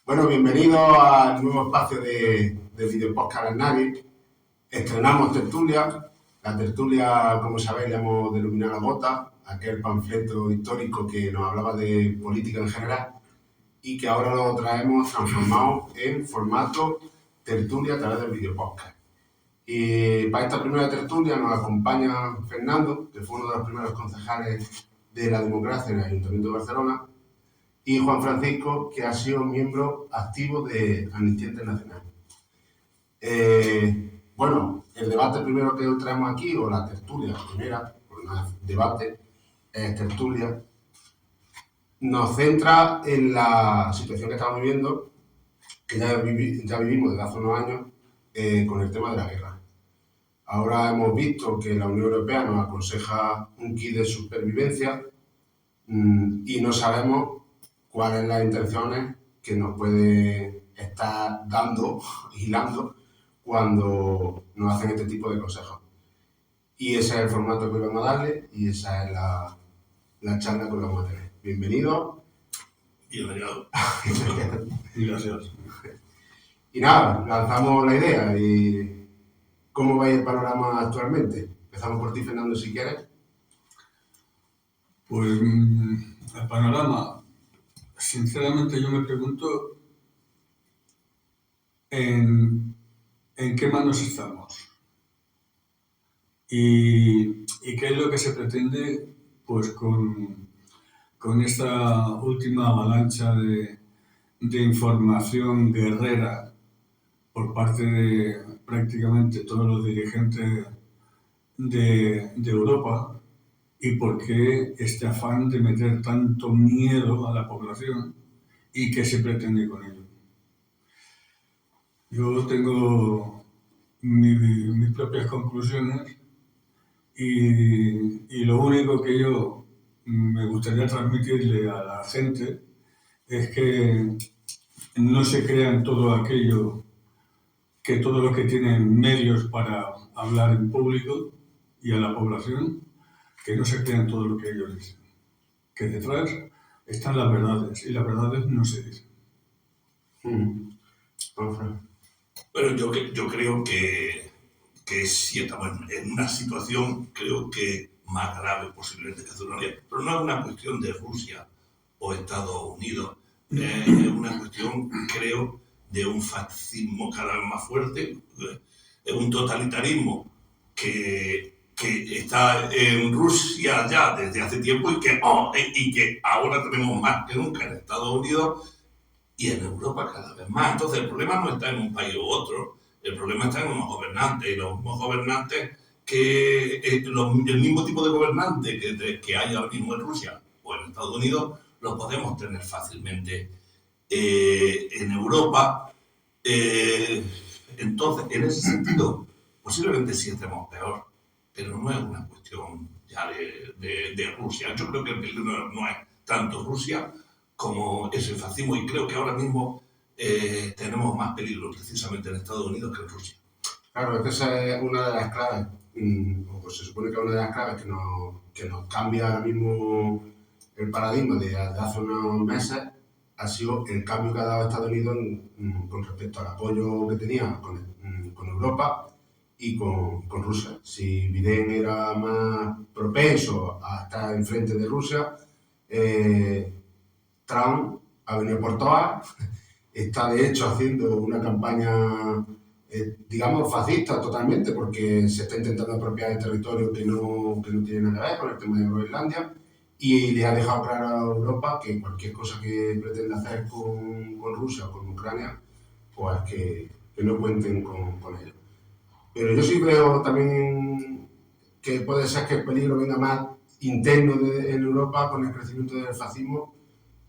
Bueno, bienvenidos al nuevo espacio de Video Podcast Nadie. Estrenamos tertulia. La tertulia, como sabéis, la hemos denominado La Gota, aquel panfleto histórico que nos hablaba de política en general y que ahora lo traemos transformado en formato tertulia a través del Video Podcast. Y para esta primera tertulia nos acompaña Fernando, que fue uno de los primeros concejales de la democracia en el Ayuntamiento de Barcelona, y Juan Francisco, que ha sido miembro activo de Amnistía Internacional. Bueno, el debate primero que hoy traemos aquí, o la tertulia primera, porque no es debate, es tertulia, nos centra en la situación que estamos viviendo, que ya vivimos desde hace unos años, con el tema de la guerra. Ahora hemos visto que la Unión Europea nos aconseja un kit de supervivencia y no sabemos cuáles son las intenciones que nos puede estar dando, hilando, cuando nos hacen este tipo de consejos. Y ese es el formato que vamos a darle y esa es la charla que vamos a tener. Bienvenido. Bienvenido. Gracias. Y nada, lanzamos la idea. Y ¿cómo va el panorama actualmente? Empezamos por ti, Fernando, si quieres. Pues el panorama, sinceramente yo me pregunto en qué manos estamos y qué es lo que se pretende pues con esta última avalancha de información guerrera por parte de prácticamente todos los dirigentes de Europa. ¿Y por qué este afán de meter tanto miedo a la población y qué se pretende con ello? Yo tengo mis propias conclusiones y lo único que yo me gustaría transmitirle a la gente es que no se crean todo aquello que todos los que tienen medios para hablar en público y a la población, que no se crean todo lo que ellos dicen, que detrás están las verdades y las verdades no se dicen. Bueno, yo creo que sí estamos en una situación, creo que más grave posiblemente que hace unos días, pero no es una cuestión de Rusia o Estados Unidos, es una cuestión, creo, de un fascismo cada vez más fuerte, es un totalitarismo que está en Rusia ya desde hace tiempo y que ahora tenemos más que nunca en Estados Unidos y en Europa cada vez más. Entonces el problema no está en un país u otro, el problema está en unos gobernantes, y los mismos gobernantes el mismo tipo de gobernante que hay ahora mismo en Rusia o en Estados Unidos, lo podemos tener fácilmente en Europa. Entonces, en ese sentido, posiblemente sí estemos peor, pero no es una cuestión ya de Rusia. Yo creo que el peligro no es tanto Rusia como ese fascismo, y creo que ahora mismo tenemos más peligro precisamente en Estados Unidos que en Rusia. Claro, esa es una de las claves, o pues se supone que es una de las claves que nos cambia ahora mismo el paradigma de hace unos meses, ha sido el cambio que ha dado Estados Unidos con respecto al apoyo que tenía con Europa y con Rusia. Si Biden era más propenso a estar enfrente de Rusia, Trump ha venido por todas, está de hecho haciendo una campaña, digamos, fascista totalmente, porque se está intentando apropiar de territorio que no tiene nada que ver con el tema de Groenlandia, y le ha dejado claro a Europa que cualquier cosa que pretenda hacer con Rusia o con Ucrania, pues que no cuenten con ello. Pero yo sí veo también que puede ser que el peligro venga más interno en Europa con el crecimiento del fascismo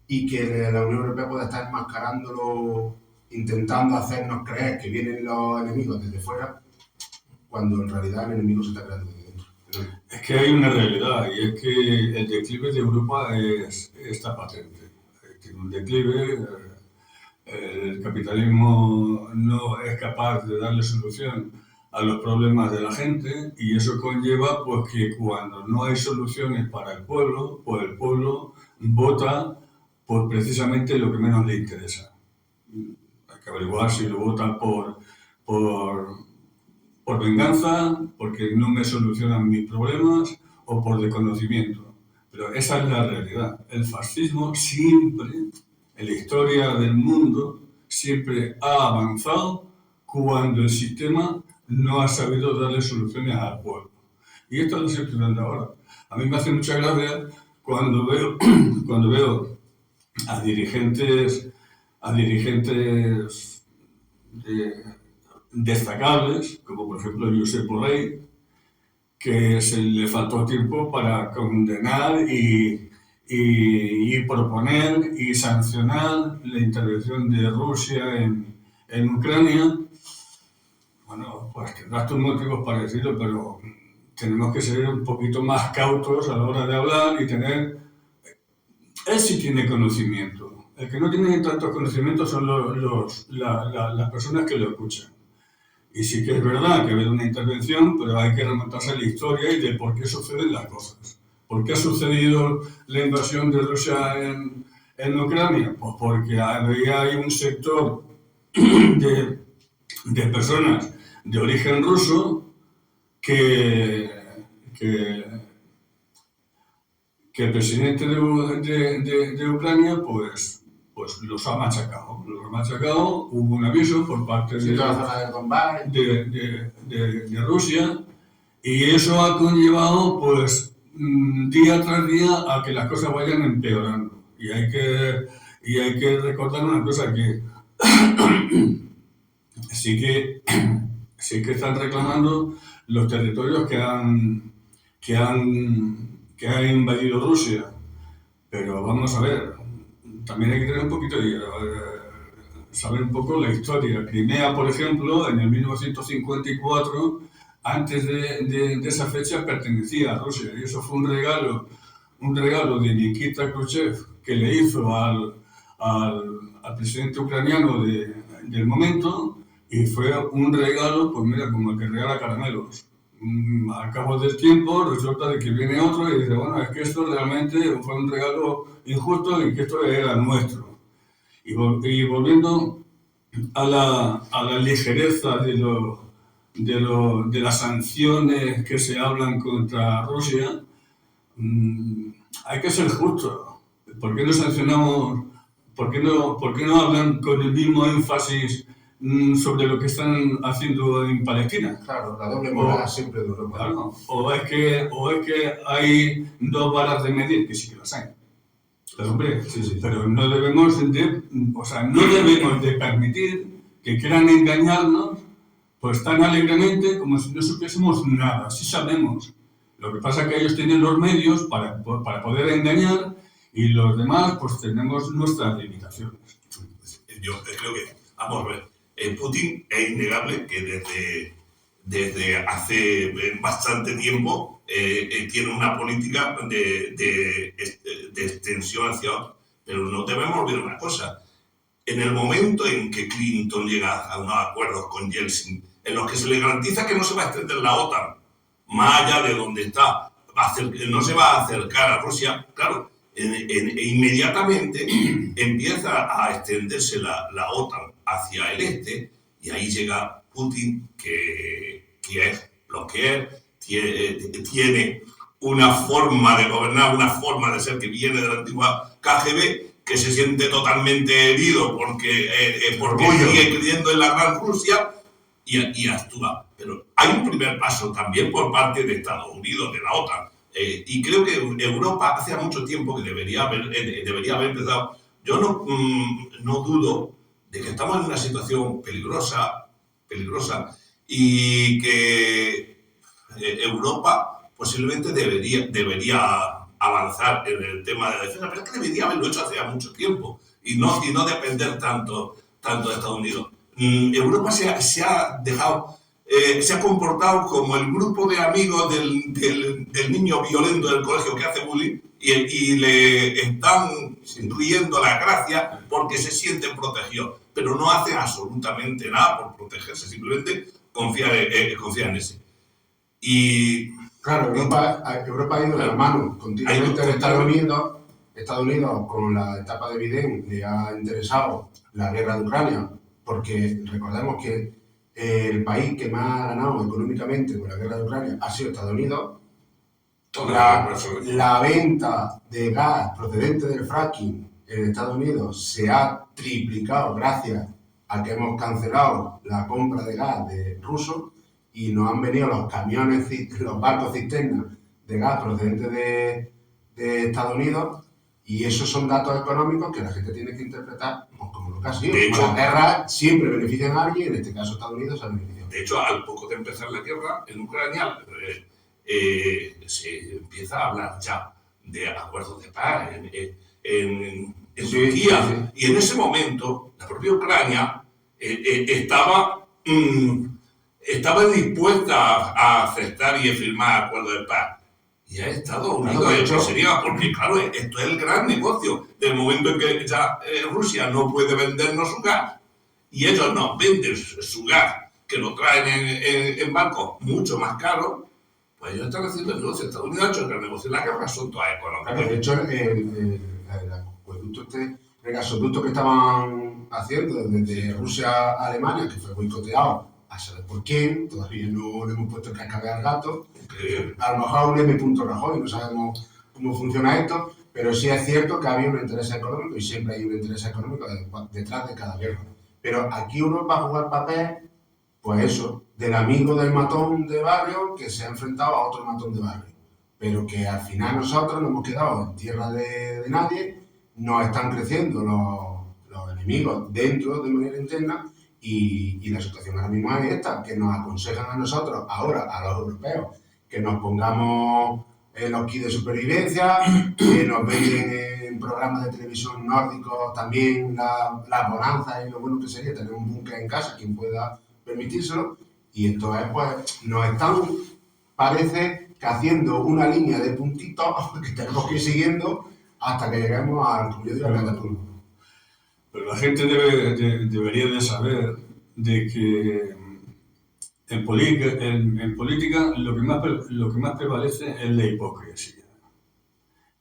y que la Unión Europea pueda estar enmascarándolo, intentando hacernos creer que vienen los enemigos desde fuera, cuando en realidad el enemigo se está creando desde dentro. Es que hay una realidad, y es que el declive de Europa está patente. Tiene un declive, el capitalismo no es capaz de darle solución a los problemas de la gente, y eso conlleva pues que cuando no hay soluciones para el pueblo, pues el pueblo vota pues precisamente lo que menos le interesa. Hay que averiguar si lo votan por venganza, porque no me solucionan mis problemas, o por desconocimiento. Pero esa es la realidad. El fascismo siempre, en la historia del mundo, siempre ha avanzado cuando el sistema no ha sabido darle soluciones al pueblo. Y esto lo estoy estudiando ahora. A mí me hace mucha gracia cuando veo a dirigentes destacables, como por ejemplo Josep Borrell, que se le faltó tiempo para condenar y proponer y sancionar la intervención de Rusia en Ucrania. Bueno, pues tendrás tus motivos para decirlo, pero tenemos que ser un poquito más cautos a la hora de hablar y tener... Él sí tiene conocimiento. El que no tiene tantos conocimientos son las personas que lo escuchan. Y sí que es verdad que ha habido una intervención, pero hay que remontarse a la historia y de por qué suceden las cosas. ¿Por qué ha sucedido la invasión de Rusia en Ucrania? Pues porque había ahí un sector de personas de origen ruso que el presidente de Ucrania pues los ha machacado. Hubo un aviso por parte de Rusia y eso ha conllevado pues día tras día a que las cosas vayan empeorando. Y hay que recordar una cosa, que sí que están reclamando los territorios que ha invadido Rusia. Pero vamos a ver, también hay que tener un poquito de saber un poco la historia. Crimea, por ejemplo, en el 1954, antes de esa fecha, pertenecía a Rusia. Y eso fue un regalo de Nikita Khrushchev que le hizo al presidente ucraniano del momento, y fue un regalo, pues mira, como el que regala caramelos. Al cabo del tiempo resulta de que viene otro y dice, bueno, es que esto realmente fue un regalo injusto y que esto era nuestro. Y volviendo a la ligereza de las sanciones que se hablan contra Rusia, hay que ser justo. ¿Por qué no sancionamos? ¿Por qué no hablan con el mismo énfasis sobre lo que están haciendo en Palestina? Claro, la doble moral siempre de Europa. Claro. O es que hay dos varas de medir, que sí que las hay. Pero, hombre, Sí. pero no debemos de permitir que quieran engañarnos pues tan alegremente como si no supiésemos nada. Sí sabemos. Lo que pasa es que ellos tienen los medios para poder engañar y los demás pues tenemos nuestras limitaciones. Yo creo que, vamos a ver, Putin es innegable que desde hace bastante tiempo tiene una política de extensión hacia otro. Pero no debemos olvidar una cosa. En el momento en que Clinton llega a unos acuerdos con Yeltsin, en los que se le garantiza que no se va a extender la OTAN más allá de donde está, no se va a acercar a Rusia, claro, inmediatamente empieza a extenderse la OTAN hacia el este, y ahí llega Putin, que es lo que es, tiene una forma de gobernar, una forma de ser que viene de la antigua KGB, que se siente totalmente herido porque sigue creyendo en la Gran Rusia y actúa. Pero hay un primer paso también por parte de Estados Unidos, de la OTAN. Y creo que Europa hace mucho tiempo que debería haber empezado. Yo no dudo de que estamos en una situación peligrosa y que Europa posiblemente debería avanzar en el tema de la defensa, pero es que debería haberlo hecho hace mucho tiempo y no depender tanto de Estados Unidos. Europa se ha dejado... se ha comportado como el grupo de amigos del niño violento del colegio que hace bullying y le están riendo la gracia porque se sienten protegidos, pero no hacen absolutamente nada por protegerse, simplemente confían en ese. Y claro, Europa ha ido de la mano continuamente en Estados Unidos, Estados Unidos, con la etapa de Biden, le ha interesado la guerra de Ucrania, porque recordemos que el país que más ha ganado económicamente con la guerra de Ucrania ha sido Estados Unidos. La venta de gas procedente del fracking en Estados Unidos se ha triplicado gracias a que hemos cancelado la compra de gas de rusos y nos han venido los camiones, los barcos cisternas de gas procedentes de Estados Unidos, y esos son datos económicos que la gente tiene que interpretar como lo que ha sido. De hecho, las guerras siempre benefician a alguien, en este caso Estados Unidos se ha beneficiado. De hecho, al poco de empezar la guerra en Ucrania, se empieza a hablar ya de acuerdos de paz en Turquía. Sí. Y en ese momento, la propia Ucrania estaba dispuesta a aceptar y a firmar acuerdos de paz. Y ha Estados Unidos, de hecho, sería porque, claro, esto es el gran negocio. Del momento en que ya Rusia no puede vendernos su gas y ellos nos venden su gas, que lo traen en barcos mucho más caros, pues ellos están haciendo el negocio. Estados Unidos ha hecho el negocio. La guerra son todas económicas. Claro, de hecho, el gasoducto que estaban haciendo desde Rusia a Alemania, que fue boicoteado a saber por quién, todavía no le hemos puesto el cascabel al gato. A lo mejor un M. Rajoy, no sabemos cómo funciona esto, pero sí es cierto que había un interés económico y siempre hay un interés económico detrás de cada guerra. Pero aquí uno va a jugar papel, pues eso, del amigo del matón de barrio que se ha enfrentado a otro matón de barrio. Pero que al final nosotros nos hemos quedado en tierra de nadie, nos están creciendo los enemigos dentro de manera interna y la situación ahora mismo es esta, que nos aconsejan a nosotros, ahora a los europeos, que nos pongamos los kits de supervivencia, que nos venden en programas de televisión nórdicos también las bonanzas y lo bueno que sería tener un búnker en casa, quien pueda permitírselo, y esto es, pues, nos están, parece que haciendo una línea de puntitos que tenemos que ir siguiendo hasta que lleguemos al, como yo digo, al catapulto. Pero la gente debería de saber de que en política lo que más prevalece es la hipocresía.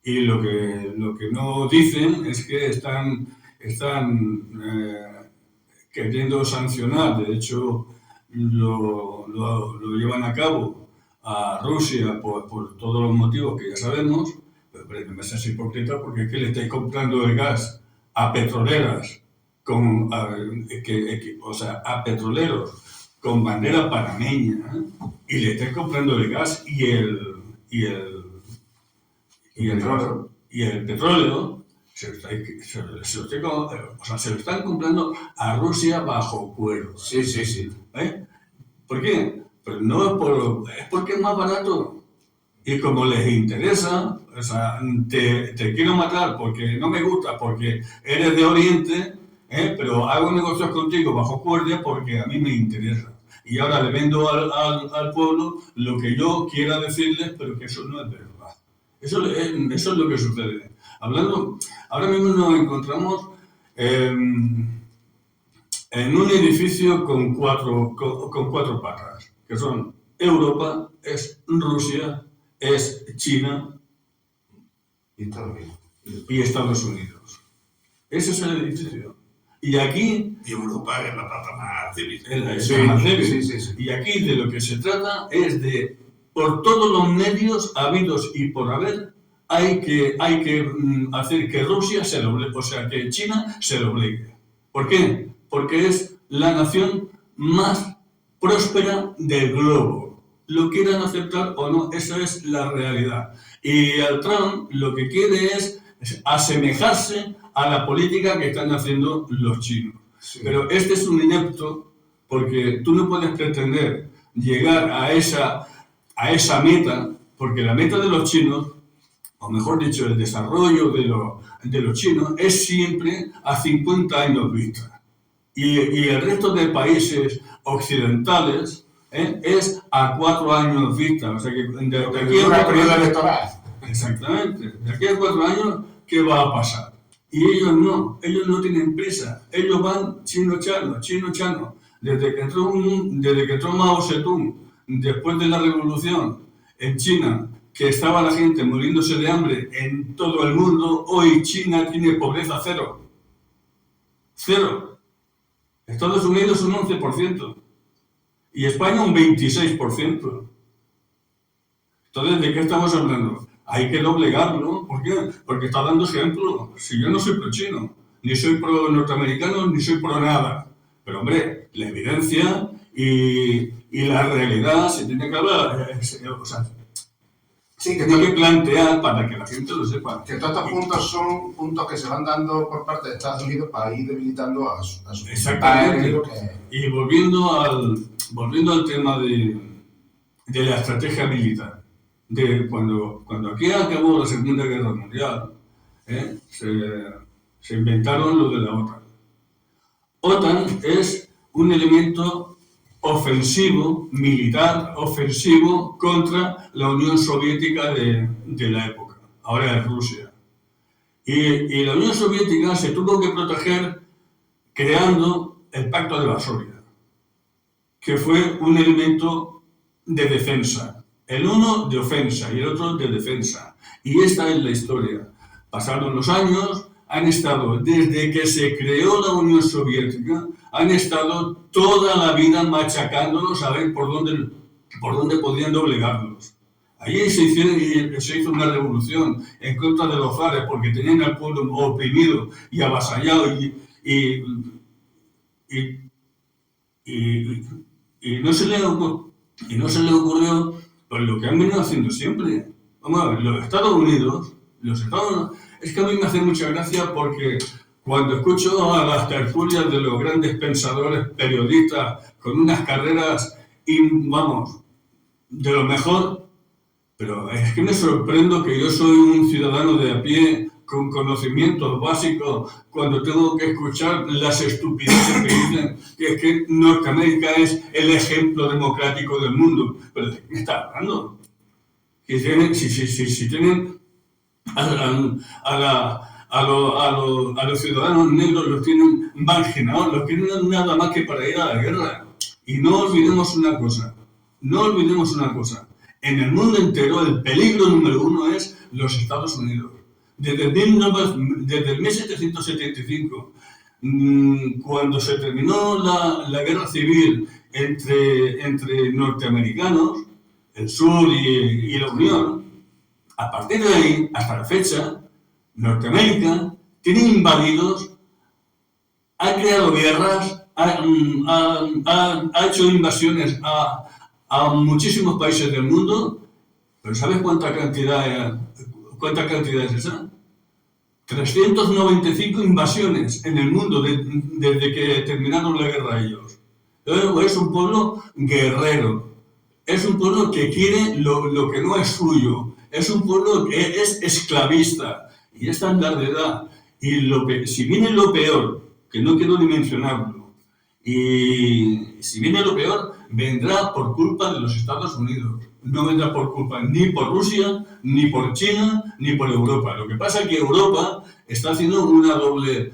Y lo que no dicen es que están queriendo sancionar, de hecho lo llevan a cabo a Rusia por todos los motivos que ya sabemos, pero no seas hipócrita porque es que le estáis comprando el gas a petroleras, a petroleros con bandera panameña, y le estáis comprando el gas y el petróleo se lo están comprando a Rusia bajo acuerdo. Sí. ¿Por qué? Pues no es porque es más barato. Y como les interesa, o sea, te quiero matar porque no me gusta, porque eres de Oriente, pero hago negocios contigo bajo cuerda porque a mí me interesa. Y ahora le vendo al pueblo lo que yo quiera decirles, pero que eso no es verdad. Eso es lo que sucede. Ahora mismo nos encontramos en un edificio con cuatro patas, que son Europa, es Rusia, es China y Estados Unidos. Ese es el edificio. Y aquí... Y Europa es la pata más débil. Sí. Y aquí de lo que se trata es de, por todos los medios habidos y por haber, hay que hacer que Rusia se lo obligue, o sea, que China se lo obligue. ¿Por qué? Porque es la nación más próspera del globo. Lo quieran aceptar o no, esa es la realidad. Y el Trump lo que quiere es asemejarse a la política que están haciendo los chinos. Sí. Pero este es un inepto porque tú no puedes pretender llegar a esa meta, porque la meta de los chinos, o mejor dicho, el desarrollo de los chinos es siempre a 50 años vista. Y el resto de países occidentales es a 4 años vista. O sea que de aquí a 4 años electoral. Exactamente. De aquí a 4 años, ¿qué va a pasar? Y ellos no tienen prisa. Ellos van chino-chano. Desde que entró Mao Zedong, después de la revolución en China, que estaba la gente muriéndose de hambre en todo el mundo, hoy China tiene pobreza cero. Cero. Estados Unidos un 11%. Y España un 26%. Entonces, ¿de qué estamos hablando? Hay que doblegarlo. ¿Por qué? Porque está dando ejemplo. Si yo no soy pro chino, ni soy pro norteamericano, ni soy pro nada. Pero, hombre, la evidencia y la realidad se tiene que hablar. O sea, Sí, que tiene que plantear para que la gente lo sepa. Que todos estos puntos son puntos que se van dando por parte de Estados Unidos para ir debilitando a su Exactamente. que... Y volviendo al tema de la estrategia militar, de cuando aquí acabó la Segunda Guerra Mundial, se inventaron lo de la OTAN. OTAN es un elemento ofensivo, militar ofensivo contra la Unión Soviética de la época, ahora es Rusia. Y la Unión Soviética se tuvo que proteger creando el Pacto de Varsovia, que fue un elemento de defensa, el uno de ofensa y el otro de defensa. Y esta es la historia. Pasaron los años, han estado, desde que se creó la Unión Soviética, han estado toda la vida machacándolos a ver por dónde podían doblegarlos. Allí se hizo una revolución en contra de los zares porque tenían al pueblo oprimido y avasallado y no se le ocurrió pues, lo que han venido haciendo siempre. Vamos a ver, los Estados Unidos, es que a mí me hace mucha gracia porque cuando escucho a las tertulias de los grandes pensadores, periodistas, con unas carreras, vamos, de lo mejor, pero es que me sorprendo que yo soy un ciudadano de a pie, con conocimientos básicos, cuando tengo que escuchar las estupideces que dicen que Norteamérica es el ejemplo democrático del mundo. ¿Pero de qué me está hablando? Si tienen a los ciudadanos negros los tienen marginados, los tienen nada más que para ir a la guerra. Y no olvidemos una cosa, en el mundo entero el peligro número uno es los Estados Unidos. Desde el 1775, cuando se terminó la guerra civil entre norteamericanos, el sur y la Unión, a partir de ahí, hasta la fecha, Norteamérica tiene invadidos, ha creado guerras, ha hecho invasiones a muchísimos países del mundo, pero ¿sabes cuánta cantidad es esa? 395 invasiones en el mundo desde que terminaron la guerra ellos. Es un pueblo guerrero, es un pueblo que quiere lo que no es suyo, es un pueblo que es esclavista, y esta es la verdad. Y si viene lo peor, que no quiero ni mencionarlo, y si viene lo peor, vendrá por culpa de los Estados Unidos. No vendrá por culpa ni por Rusia, ni por China, ni por Europa. Lo que pasa es que Europa está haciendo una doble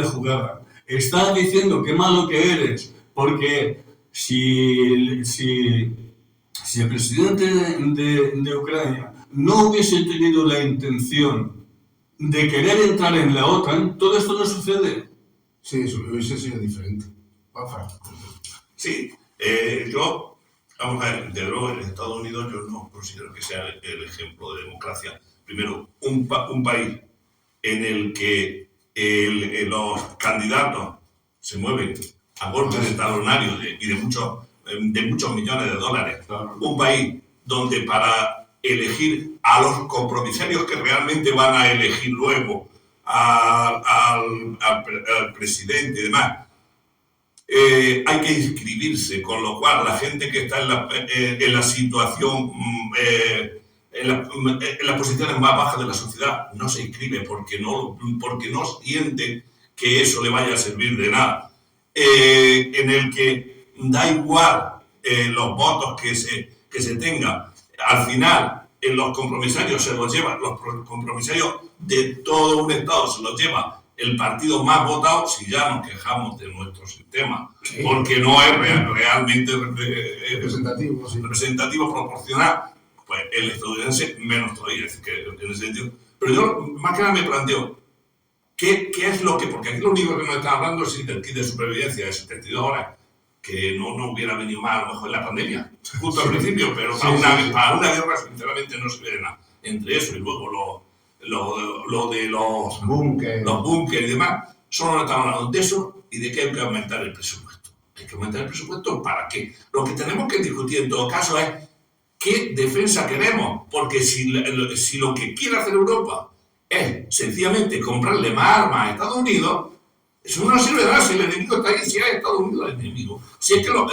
jugada. Está diciendo qué malo que eres, porque si el presidente de Ucrania no hubiese tenido la intención de querer entrar en la OTAN, todo esto no sucede. Sí, eso hubiese sido diferente. Sí, vamos a ver, de luego en Estados Unidos yo no considero que sea el ejemplo de democracia. Primero, un país en el que los candidatos se mueven a golpe de talonario y de muchos millones de dólares. Claro. Un país donde para elegir a los compromisarios que realmente van a elegir luego al presidente y demás, hay que inscribirse, con lo cual la gente que está en la situación, en las posiciones más bajas de la sociedad, no se inscribe porque no siente que eso le vaya a servir de nada. En el que da igual los votos que se tengan, al final los compromisarios se los llevan, los compromisarios de todo un estado se los lleva el partido más votado, si ya nos quejamos de nuestro sistema, sí, porque no es realmente representativo, sí, representativo, proporcional. pues el estadounidense menos todavía, es que en ese sentido. Pero yo más que nada me planteo, ¿qué es lo que...? Porque aquí lo único que nos está hablando es del kit de supervivencia de 72 horas, que no hubiera venido mal a lo mejor en la pandemia, justo al principio, pero para una guerra sinceramente no se ve nada. Entre eso y luego lo de los búnkeres y demás, solo nos estamos hablando de eso y de que hay que aumentar el presupuesto. Hay que aumentar el presupuesto ¿para qué? Lo que tenemos que discutir en todo caso es qué defensa queremos, porque si lo que quiere hacer Europa es sencillamente comprarle más armas a Estados Unidos, eso no sirve de nada si el enemigo está ahí, si es Estados Unidos el enemigo. Si es que lo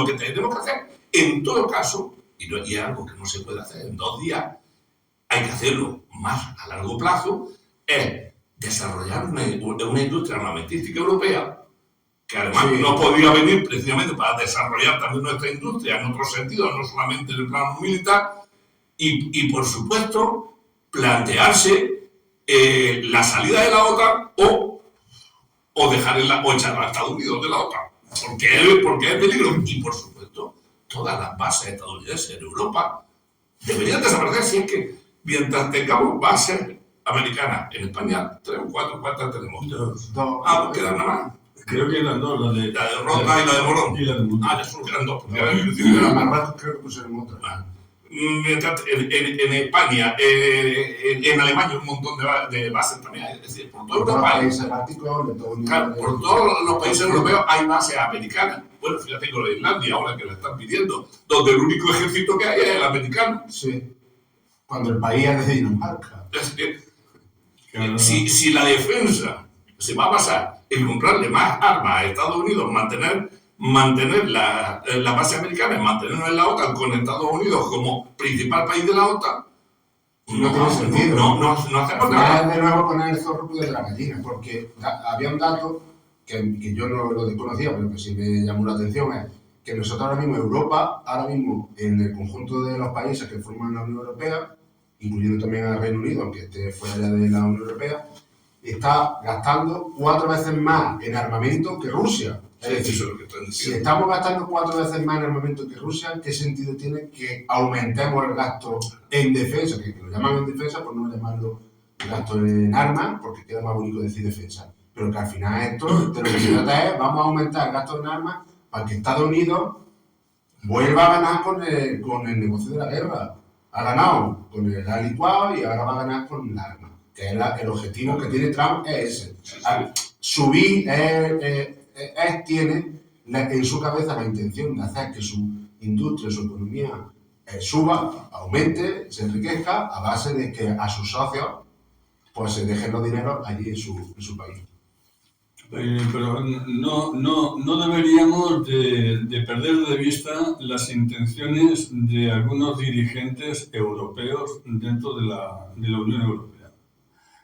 que tenemos que hacer, en todo caso, y es algo que no se puede hacer en 2 días, hay que hacerlo más a largo plazo, es desarrollar una industria armamentística europea, que además no podría venir precisamente para desarrollar también nuestra industria en otros sentidos, no solamente en el plano militar, y por supuesto, plantearse la salida de la OTAN o echar a Estados Unidos de la OTAN, porque es peligro. Y por supuesto, todas las bases estadounidenses en Europa deberían desaparecer si es que mientras tengamos bases americanas en España, 3 o 4, ¿cuántas tenemos? 2. Pues quedan nada más. Creo que eran 2, la de Rota y la de Morón. Y la de Morón. Ya solo quedan 2. Pero Marruecos creo que pusieron otra. Mientras en España, en Alemania un montón de bases también, es decir, por toda Europa hay, claro, por todos los países europeos hay bases americanas. Bueno, fíjate con la Islandia ahora que la están pidiendo, donde el único ejército que hay es el americano. Sí, cuando el país es de Dinamarca. Es decir, si la defensa se va a basar en comprarle más armas a Estados Unidos, mantener la base americana, mantenernos en la OTAN con Estados Unidos como principal país de la OTAN, no tiene sentido. No hacemos nada. De nuevo poner el zorro de la gallina, porque había un dato que yo no lo desconocía, pero que sí me llamó la atención, es que nosotros ahora mismo, Europa, en el conjunto de los países que forman la Unión Europea, incluyendo también al Reino Unido, aunque esté fuera ya de la Unión Europea, está gastando 4 veces más en armamento que Rusia. Es decir, si estamos gastando 4 veces más en armamento que Rusia, ¿qué sentido tiene que aumentemos el gasto en defensa? Que lo llaman en defensa, por no llamarlo gasto en armas, porque queda más bonito decir defensa. Pero que al final esto, de lo que se trata es, vamos a aumentar el gasto en armas para que Estados Unidos vuelva a ganar con el negocio de la guerra. Ha ganado con el alicuado y ahora va a ganar con el arma. Que es el objetivo que tiene Trump, es ese. Subir tiene en su cabeza la intención de hacer que su industria, su economía suba, aumente, se enriquezca a base de que a sus socios pues se dejen los dineros allí en su país. Pero no deberíamos de perder de vista las intenciones de algunos dirigentes europeos dentro de la Unión Europea.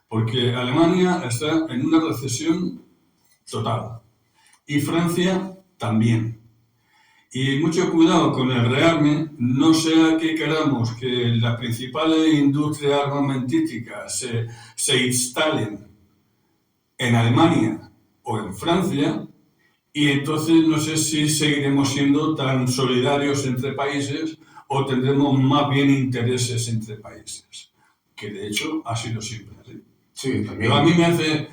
Porque Alemania está en una recesión total y Francia también. Y mucho cuidado con el rearme, no sea que queramos que las principales industrias armamentísticas se instalen en Alemania o en Francia, y entonces no sé si seguiremos siendo tan solidarios entre países o tendremos más bien intereses entre países, que de hecho ha sido siempre así. Sí, también. Pero a mí me hace,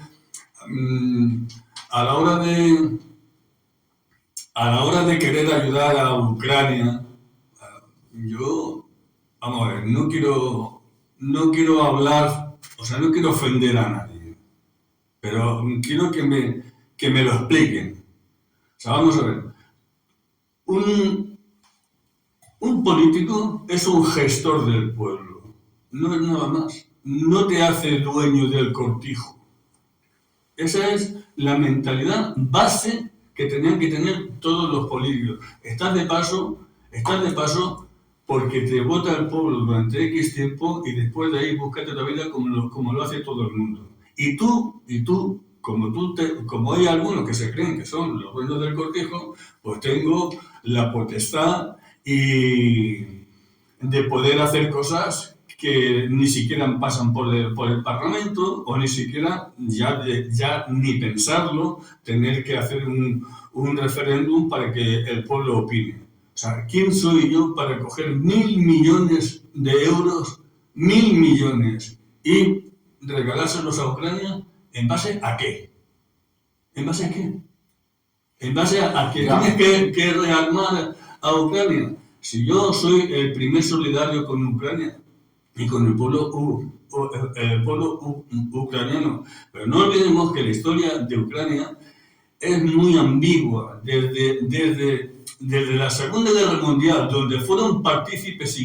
a la hora de querer ayudar a Ucrania, yo, vamos a ver, no quiero hablar, o sea, no quiero ofender a nadie, pero quiero que me lo expliquen. O sea, vamos a ver, un político es un gestor del pueblo, no es nada más. No te hace dueño del cortijo. Esa es la mentalidad base que tenían que tener todos los políticos. Estás de paso porque te vota el pueblo durante X tiempo y después de ahí búscate la vida como lo hace todo el mundo. Y tú, como hay algunos que se creen que son los dueños del cortijo, pues tengo la potestad de poder hacer cosas que ni siquiera pasan por el Parlamento, o ni siquiera, ya ni pensarlo, tener que hacer un referéndum para que el pueblo opine. O sea, ¿quién soy yo para coger 1.000 millones de euros, 1.000 millones, y regalárselos a Ucrania? ¿En base a qué? ¿En base a qué? En base a que tienes que rearmar a Ucrania. Si yo soy el primer solidario con Ucrania y con el pueblo ucraniano, pero no olvidemos que la historia de Ucrania es muy ambigua. Desde la Segunda Guerra Mundial, donde fueron partícipes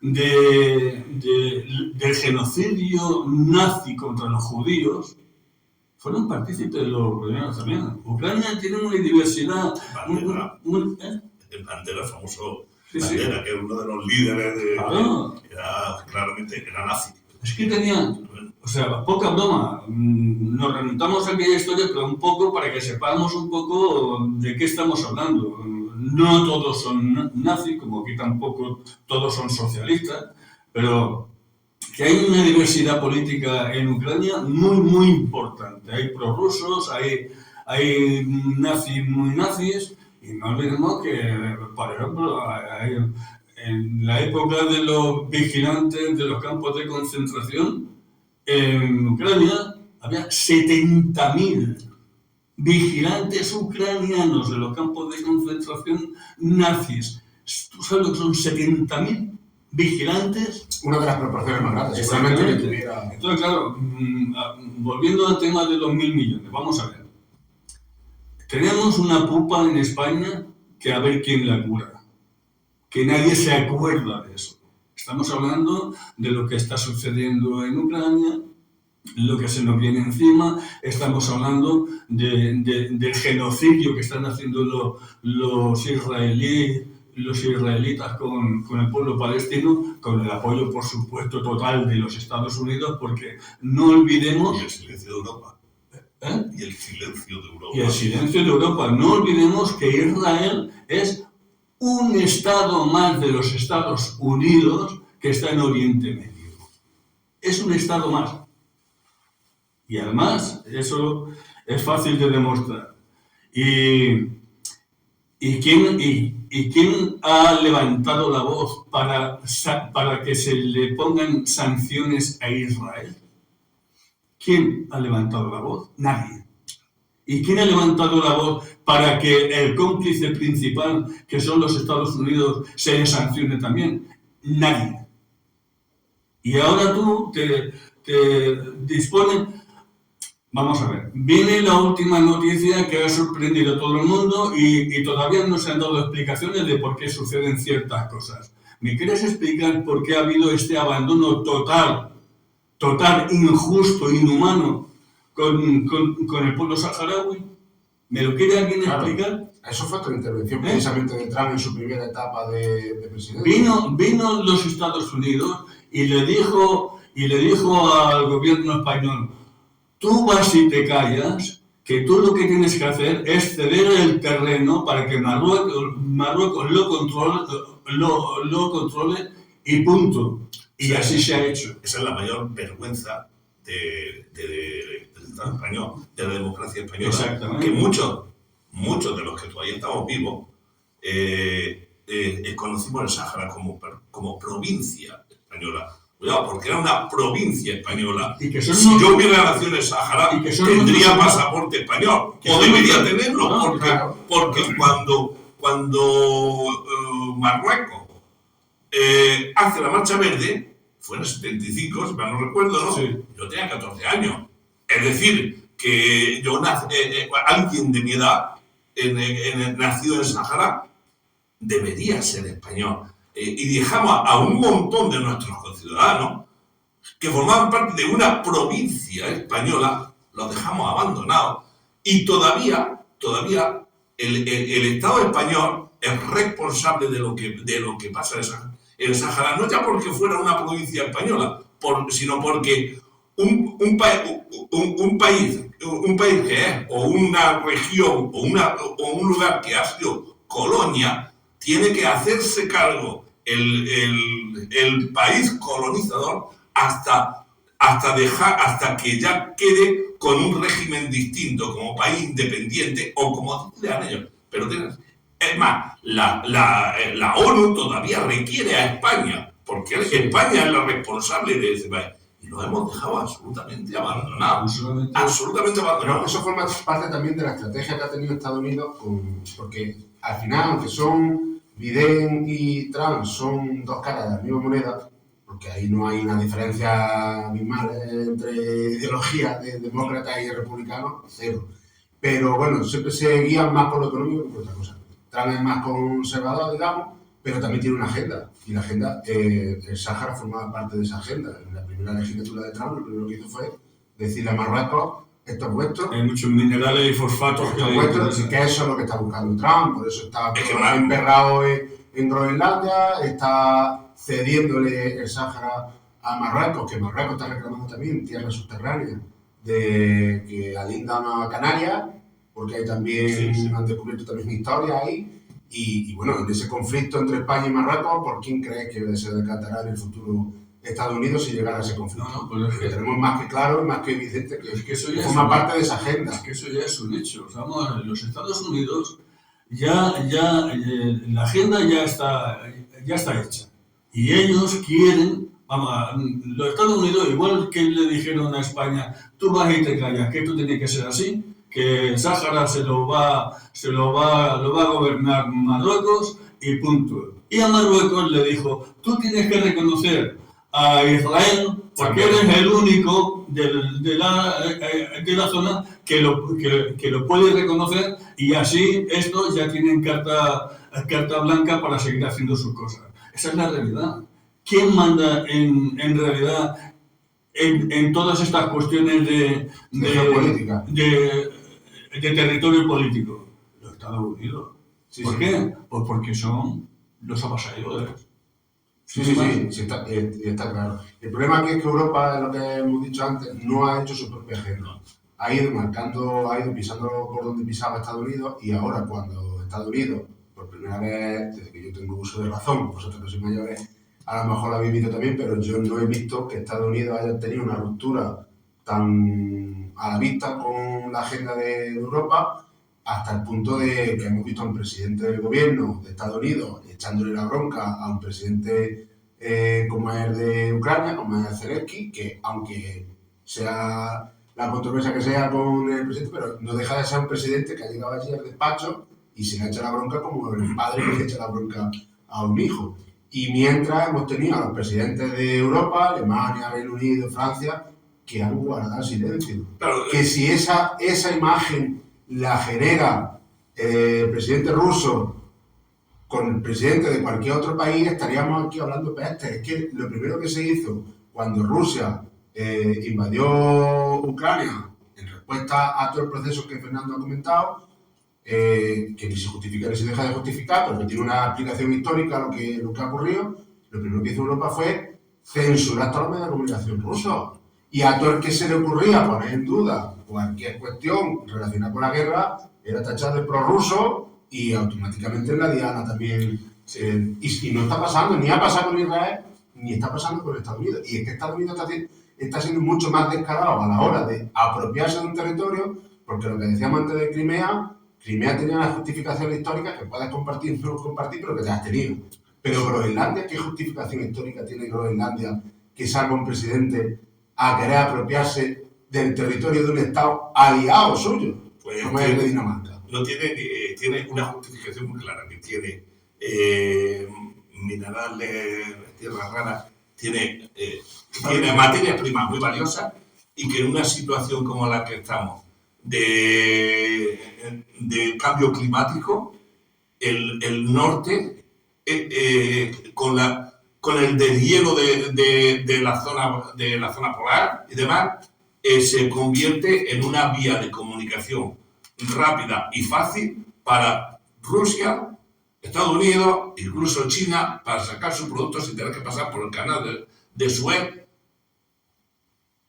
del genocidio nazi contra los judíos, fueron partícipes los ucranianos también. Ucrania tiene una diversidad. Bandera, el famoso Sí, Bandera, sí. que era uno de los líderes claramente era nazi. Es que tenían, o sea, poca broma. Nos remontamos a aquella historia, pero un poco para que sepamos un poco de qué estamos hablando. No todos son nazis, como aquí tampoco todos son socialistas, pero que hay una diversidad política en Ucrania muy, muy importante. Hay prorrusos, hay nazis muy nazis, y no olvidemos que, por ejemplo, en la época de los vigilantes de los campos de concentración, en Ucrania había 70.000 vigilantes ucranianos de los campos de concentración nazis. ¿Tú sabes lo que son 70.000 vigilantes? Una de las proporciones más grandes, seguramente que tuviera. Entonces, claro, volviendo al tema de los 1.000 millones, vamos a ver. Tenemos una pupa en España que a ver quién la cura. Que nadie se acuerda de eso. Estamos hablando de lo que está sucediendo en Ucrania, lo que se nos viene encima. Estamos hablando del genocidio que están haciendo los israelitas con el pueblo palestino, con el apoyo, por supuesto, total de los Estados Unidos, porque no olvidemos... Y el silencio de Europa. Y el silencio de Europa. Y el silencio de Europa. No olvidemos que Israel es un estado más de los Estados Unidos que está en Oriente Medio. Es un estado más. Y además, eso es fácil de demostrar. ¿Y quién ha levantado la voz para que se le pongan sanciones a Israel? ¿Quién ha levantado la voz? Nadie. ¿Y quién ha levantado la voz para que el cómplice principal, que son los Estados Unidos, se le sancione también? Nadie. Y ahora tú te dispones... Vamos a ver, viene la última noticia que ha sorprendido a todo el mundo y todavía no se han dado explicaciones de por qué suceden ciertas cosas. ¿Me quieres explicar por qué ha habido este abandono total, injusto, inhumano con el pueblo saharaui? ¿Me lo quiere alguien explicar? Eso fue otra intervención precisamente de Trump en su primera etapa de presidente. Vino los Estados Unidos y le dijo al gobierno español: tú vas y te callas, que tú lo que tienes que hacer es ceder el terreno para que Marruecos lo controle y punto. Y así se ha hecho. Esa es la mayor vergüenza del Estado español, de la democracia española. Exactamente. Que muchos de los que todavía estamos vivos conocimos el Sáhara como provincia española. Cuidado, porque era una provincia española. Y que si yo hubiera nacido en el Sáhara, tendría pasaporte español. O debería tenerlo, porque cuando Marruecos hace la Marcha Verde, fue en el 75, si mal no recuerdo, ¿no? Sí. Yo tenía 14 años. Es decir, que yo alguien de mi edad, nacido en el Sáhara, debería ser español. Y dejamos a un montón de nuestros conciudadanos que formaban parte de una provincia española, los dejamos abandonados, y todavía el Estado español es responsable de lo que pasa en el Sáhara, no ya porque fuera una provincia española, sino porque un país que es, o una región, o un lugar que ha sido colonia, tiene que hacerse cargo el país colonizador hasta que ya quede con un régimen distinto, como país independiente, o como digan ellos. Pero Es más, la ONU todavía requiere a España, porque España es la responsable de ese país. Y lo hemos dejado absolutamente abandonado. Absolutamente Pero abandonado. eso forma parte también de la estrategia que ha tenido Estados Unidos, porque al final, aunque son Biden y Trump, son dos caras de la misma moneda, porque ahí no hay una diferencia abismal entre ideologías de demócratas y republicanos, cero. Pero bueno, siempre se guían más por lo económico que por otra cosa. Trump es más conservador, digamos, pero también tiene una agenda. Y la agenda, el Sáhara formaba parte de esa agenda. En la primera legislatura de Trump, lo primero que hizo fue decirle a Marruecos, esto es vuestro. Hay muchos minerales y fosfatos que eso es lo que está buscando Trump. Por eso está emperrado en Groenlandia, está cediéndole el Sáhara a Marruecos, que Marruecos está reclamando también tierras subterráneas que alindan a Canarias, porque hay también, han descubierto también historias ahí. Y bueno, en ese conflicto entre España y Marruecos, ¿por quién crees que se decantará en el futuro Estados Unidos si llegara a ese conflicto? No, pues es que tenemos más que claro, más que evidente que eso ya forma parte de esa agenda. Es que eso ya es un hecho. O sea, los Estados Unidos la agenda ya está hecha. Y ellos quieren, los Estados Unidos, igual que le dijeron a España, tú vas y te callas, que esto tiene que ser así, que el Sáhara lo va a gobernar Marruecos y punto. Y a Marruecos le dijo, tú tienes que reconocer a Israel porque eres el único de la zona que lo puede reconocer, y así estos ya tienen carta blanca para seguir haciendo sus cosas. Esa es la realidad. ¿Quién manda en realidad en todas estas cuestiones de territorio político? Los Estados Unidos. ¿Por qué? Pues porque son los avasalladores. Sí, está claro. El problema aquí es que Europa, es lo que hemos dicho antes, no ha hecho su propia agenda. Ha ido pisando por donde pisaba Estados Unidos, y ahora cuando Estados Unidos, por primera vez, desde que yo tengo uso de razón, vosotros que sois mayores, a lo mejor lo habéis visto también, pero yo no he visto que Estados Unidos haya tenido una ruptura tan a la vista con la agenda de Europa, hasta el punto de que hemos visto a un presidente del gobierno de Estados Unidos echándole la bronca a un presidente como es el de Ucrania, como es Zelensky, que aunque sea la controversia que sea con el presidente, pero no deja de ser un presidente que ha llegado allí al despacho y se le echa la bronca como el padre que le echa la bronca a un hijo. Y mientras hemos tenido a los presidentes de Europa, Alemania, Reino Unido, Francia, que han guardado silencio. Que si esa imagen la genera el presidente ruso con el presidente de cualquier otro país, estaríamos aquí hablando peste. Es que lo primero que se hizo cuando Rusia invadió Ucrania, en respuesta a todo el proceso que Fernando ha comentado, que ni se justifica ni se deja de justificar, pero que tiene una explicación histórica lo que ha ocurrido, lo primero que hizo Europa fue censurar todos los medios de comunicación rusos. Y a todo el que se le ocurría poner en duda cualquier cuestión relacionada con la guerra, era tachado de prorruso y automáticamente en la diana también. Y no está pasando, ni ha pasado con Israel, ni está pasando con Estados Unidos. Y es que Estados Unidos está siendo mucho más descarado a la hora de apropiarse de un territorio, porque lo que decíamos antes de Crimea tenía una justificación histórica que puedes compartir o no compartir, pero que te has tenido. Pero Groenlandia, ¿qué justificación histórica tiene Groenlandia que salga un presidente a querer apropiarse del territorio de un Estado aliado suyo, como es el de Dinamarca? No tiene una justificación muy clara, que tiene minerales, tierras raras, tiene materias primas muy valiosas, y que en una situación como la que estamos, de cambio climático, el norte, con el deshielo de la zona polar y demás, se convierte en una vía de comunicación rápida y fácil para Rusia, Estados Unidos, incluso China, para sacar sus productos sin tener que pasar por el canal de Suez.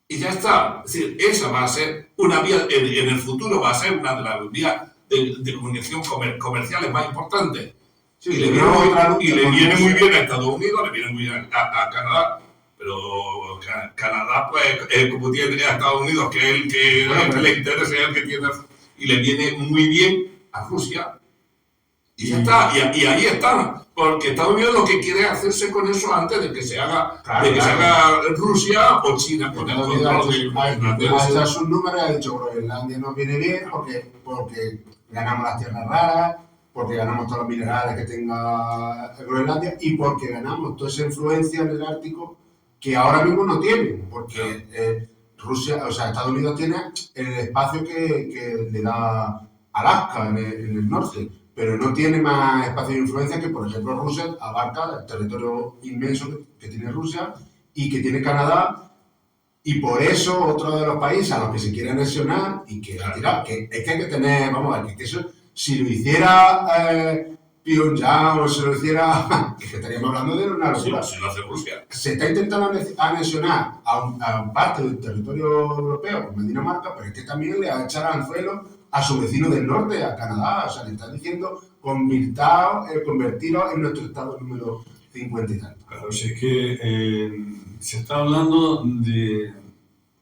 Y ya está. Es decir, esa va a ser una vía, en el futuro va a ser una de las vías de comunicación comerciales más importantes. Sí, y le viene muy bien a Estados Unidos, le viene muy bien a Canadá. Pero Canadá, pues, como tiene a Estados Unidos, que es el que le interesa, es el que tiene, y le viene muy bien a Rusia. Y ya está, y ahí está. Porque Estados Unidos lo que quiere es hacerse con eso antes de que se haga, se haga Rusia o China con el control de ha hecho sus números y ha dicho Groenlandia nos viene bien porque ganamos las tierras raras, porque ganamos todos los minerales que tenga Groenlandia y porque ganamos toda esa influencia en el Ártico que ahora mismo no tienen, porque Rusia, o sea, Estados Unidos tiene el espacio que le da Alaska en el norte, pero no tiene más espacio de influencia que, por ejemplo, Rusia abarca el territorio inmenso que tiene Rusia y que tiene Canadá, y por eso otro de los países a los que se quiere anexionar y que ha tirado, que es que hay que tener, vamos a ver, que eso, si lo hiciera Pyongyang o si lo hiciera, que estaríamos hablando de una locura. Si lo hace Rusia. Se está intentando anexionar a parte del territorio europeo, como Dinamarca, pero es que también le va a echar anzuelo a su vecino del norte, a Canadá. O sea, le están diciendo convertiros en nuestro estado número 50 y tanto. Claro, si es que se está hablando de...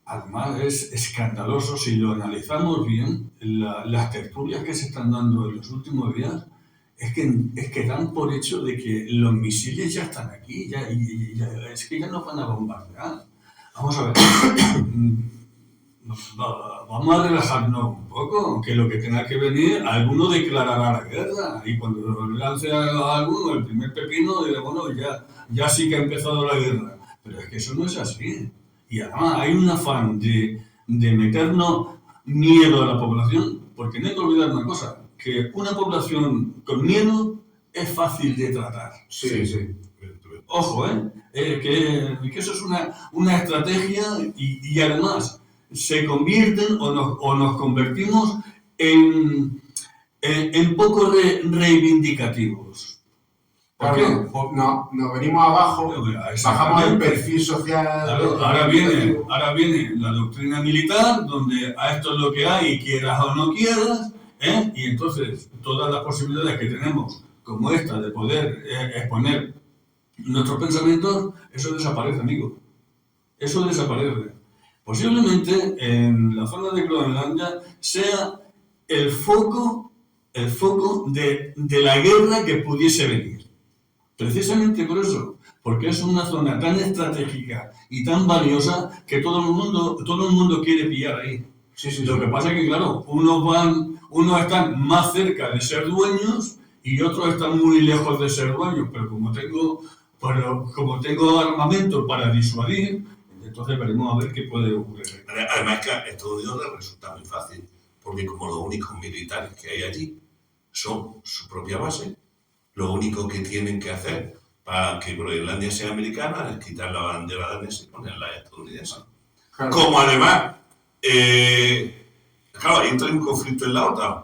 Además, es escandaloso si lo analizamos bien, las tertulias que se están dando en los últimos días, es que dan por hecho de que los misiles ya están aquí, es que ya nos van a bombardear. Vamos a ver, vamos a relajarnos un poco, que lo que tenga que venir, alguno declarará la guerra, y cuando lance a alguno el primer pepino, dirá, bueno, ya sí que ha empezado la guerra. Pero es que eso no es así. Y además hay un afán de meternos miedo a la población, porque no hay que olvidar una cosa, que una población con miedo es fácil de tratar. Sí, sí. Ojo, que eso es una estrategia y además se convierten o nos convertimos en poco reivindicativos. ¿Por qué? No, nos venimos abajo, bajamos el perfil social. Claro, ahora viene la doctrina militar, donde a esto es lo que hay, quieras o no quieras, y entonces todas las posibilidades que tenemos, como esta, de poder exponer nuestros pensamientos, eso desaparece, amigo. Eso desaparece. Posiblemente en la zona de Groenlandia sea el foco de la guerra que pudiese venir. Precisamente por eso, porque es una zona tan estratégica y tan valiosa que todo el mundo quiere pillar ahí. Sí. Lo que pasa es que, claro, unos están más cerca de ser dueños y otros están muy lejos de ser dueños, pero como tengo armamento para disuadir, entonces veremos a ver qué puede ocurrir. Además que a Estados Unidos le resulta muy fácil, porque como los únicos militares que hay allí son su propia base, lo único que tienen que hacer para que Groenlandia sea americana es quitar la bandera danesa y ponerla estadounidense. Claro. Como además, claro, entra en un conflicto en la OTAN,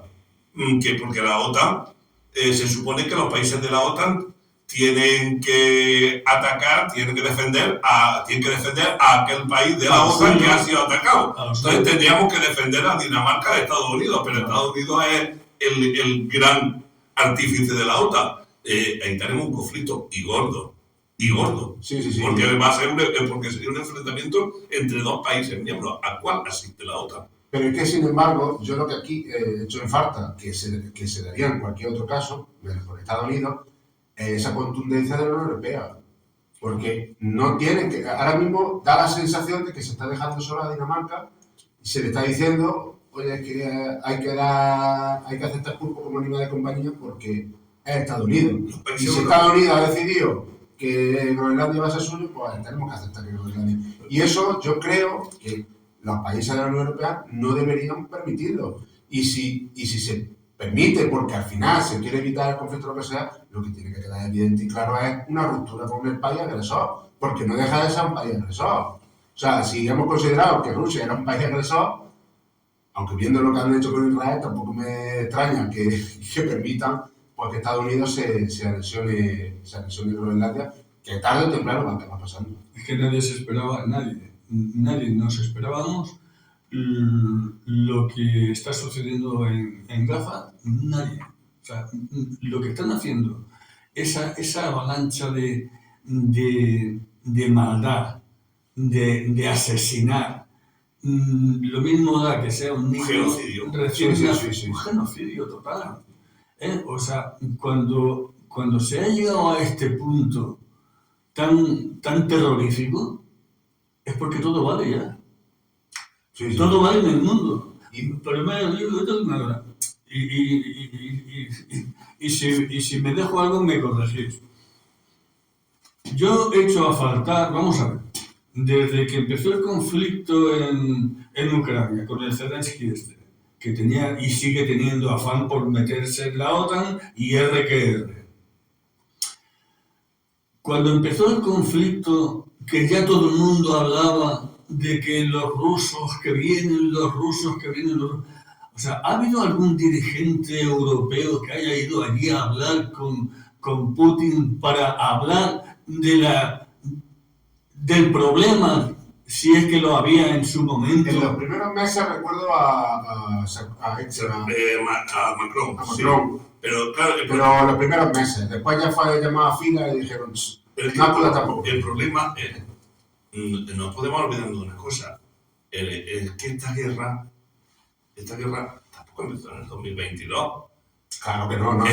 porque la OTAN, se supone que los países de la OTAN tienen que atacar, tienen que defender a aquel país de la OTAN que ha sido atacado. Entonces tendríamos que defender a Dinamarca de Estados Unidos, pero Estados Unidos es el gran artífice de la OTAN. Ahí tenemos un conflicto y gordo. Sí. Porque sería un enfrentamiento entre dos países miembros, ¿a cuál asiste la OTAN? Pero es que, sin embargo, yo lo que aquí he hecho en falta, que se daría en cualquier otro caso, por Estados Unidos, es esa contundencia de la Unión Europea. Porque no tienen que... Ahora mismo da la sensación de que se está dejando sola a Dinamarca y se le está diciendo, oye, es que hay que aceptar Pulpo como animal de compañía porque es Estados Unidos. Y si Estados Unidos ha decidido que Groenlandia va a ser suyo, pues tenemos que aceptar que Groenlandia. Y eso yo creo que los países de la Unión Europea no deberían permitirlo. Y si se permite, porque al final se quiere evitar el conflicto o lo que sea, lo que tiene que quedar evidente y claro es una ruptura con el país agresor, porque no deja de ser un país agresor. O sea, si hemos considerado que Rusia era un país agresor, aunque viendo lo que han hecho con Israel, tampoco me extraña que permitan pues, que Estados Unidos se anexione Groenlandia, que tarde o temprano va a acabar pasando. Es que nadie nos esperábamos lo que está sucediendo en Gaza, nadie. O sea, lo que están haciendo, esa avalancha de maldad, de asesinar, lo mismo da que sea un niño genocidio. recién nacido, un genocidio total. O sea, cuando se ha llegado a este punto tan terrorífico, es porque todo vale ya. Sí, sí. Todo vale en el mundo. Y- Pero yo tengo una duda. Y si me dejo algo, me corregís. Yo he hecho a faltar, vamos a ver, desde que empezó el conflicto en Ucrania con el Zelensky que tenía y sigue teniendo afán por meterse en la OTAN y R que R. Cuando empezó el conflicto, que ya todo el mundo hablaba de que los rusos que vienen, O sea, ¿ha habido algún dirigente europeo que haya ido allí a hablar con Putin para hablar del problema, si es que lo había en su momento? En los primeros meses recuerdo a Macron. Macron. Sí. Pero claro, Pero los primeros meses. Después ya fue llamada a fila y dijeron, pero no acuda tampoco. el problema es, no podemos olvidar de una cosa, es que esta guerra tampoco empezó en el 2022. Claro que no.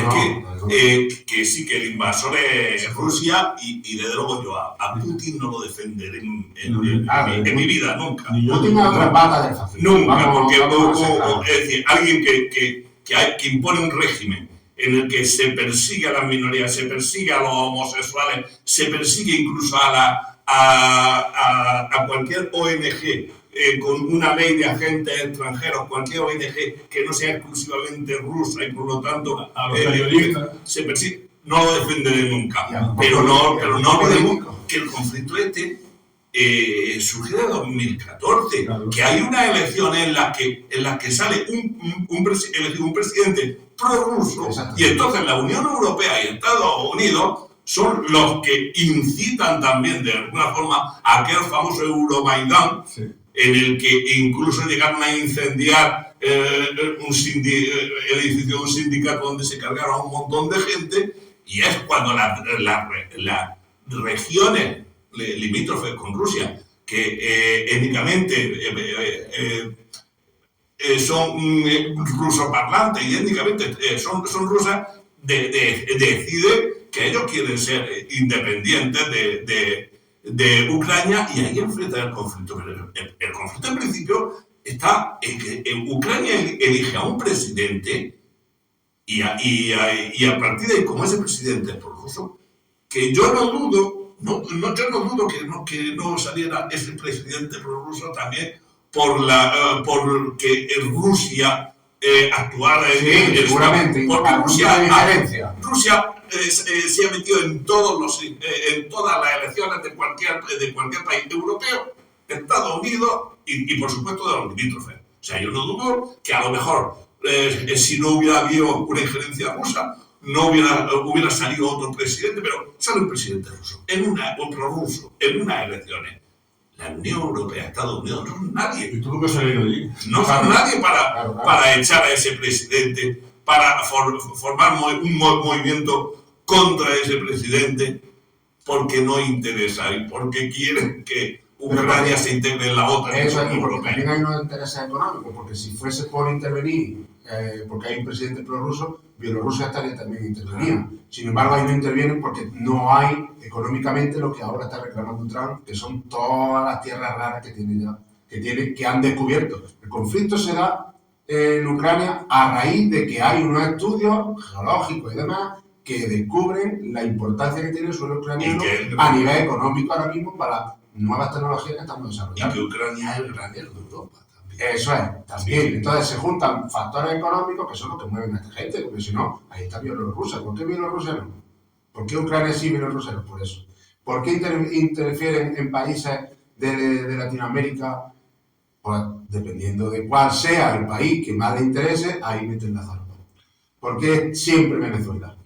Que sí, que el invasor es Rusia y desde luego yo a Putin no lo defenderé en mi vida, nunca. Putin es otra pata del fascismo. Nunca, porque vamos a ser claros. es decir, alguien que impone un régimen en el que se persigue a las minorías, se persigue a los homosexuales, se persigue incluso a cualquier ONG con una ley de agentes extranjeros, cualquier ONG que no sea exclusivamente rusa y por lo tanto a los periodistas se persigue, no lo defenderé nunca. Ya, pero no olvidemos político. que el conflicto surge de 2014, Claro. que hay unas elecciones en las que sale un presidente prorruso, y entonces la Unión Europea y Estados Unidos son los que incitan también de alguna forma a aquel famoso Euromaidán, sí. en el que incluso llegaron a incendiar el edificio de un sindicato donde se cargaron a un montón de gente, y es cuando las regiones limítrofes con Rusia, que étnicamente son rusoparlantes y étnicamente son rusas, decide que ellos quieren ser independientes de Ucrania, y ahí enfrenta el conflicto. Pero el conflicto en principio está en que Ucrania elige a un presidente y a partir de ahí, como ese presidente es prorruso, que yo no dudo que no saliera ese presidente prorruso también porque Rusia actuara en seguramente, porque Rusia se ha metido en todas las elecciones de cualquier país europeo, Estados Unidos y por supuesto de los limítrofes. O sea, yo no dudo que a lo mejor si no hubiera habido una injerencia rusa, no hubiera salido otro presidente, pero sale un presidente ruso, otro ruso, en unas elecciones. La Unión Europea, Estados Unidos, no son nadie. ¿Y tuvo que salir de allí? No son nadie para echar a ese presidente, para formar un movimiento contra ese presidente, porque no interesa y porque quieren que Ucrania se integre en la OTAN. Eso es, porque también hay unos intereses económicos, porque si fuese por intervenir, porque hay un presidente prorruso, Bielorrusia estaría también intervenida. Sin embargo, ahí no intervienen porque no hay económicamente lo que ahora está reclamando Trump, que son todas las tierras raras que han descubierto. El conflicto se da en Ucrania a raíz de que hay unos estudios geológicos y demás que descubren la importancia que tiene el suelo ucraniano a nivel económico ahora mismo para nuevas tecnologías que estamos desarrollando. Y que Ucrania es el granero de Europa también. Eso es, también. Sí. Entonces se juntan factores económicos que son los que mueven a esta gente, porque si no, ahí está Bielorrusia. ¿Por qué Bielorrusia no? ¿Por qué Ucrania sí y Bielorrusia no? Por eso. ¿Por qué interfieren en países de Latinoamérica? Pues dependiendo de cuál sea el país que más le interese, ahí meten las armas. ¿Por qué siempre Venezuela?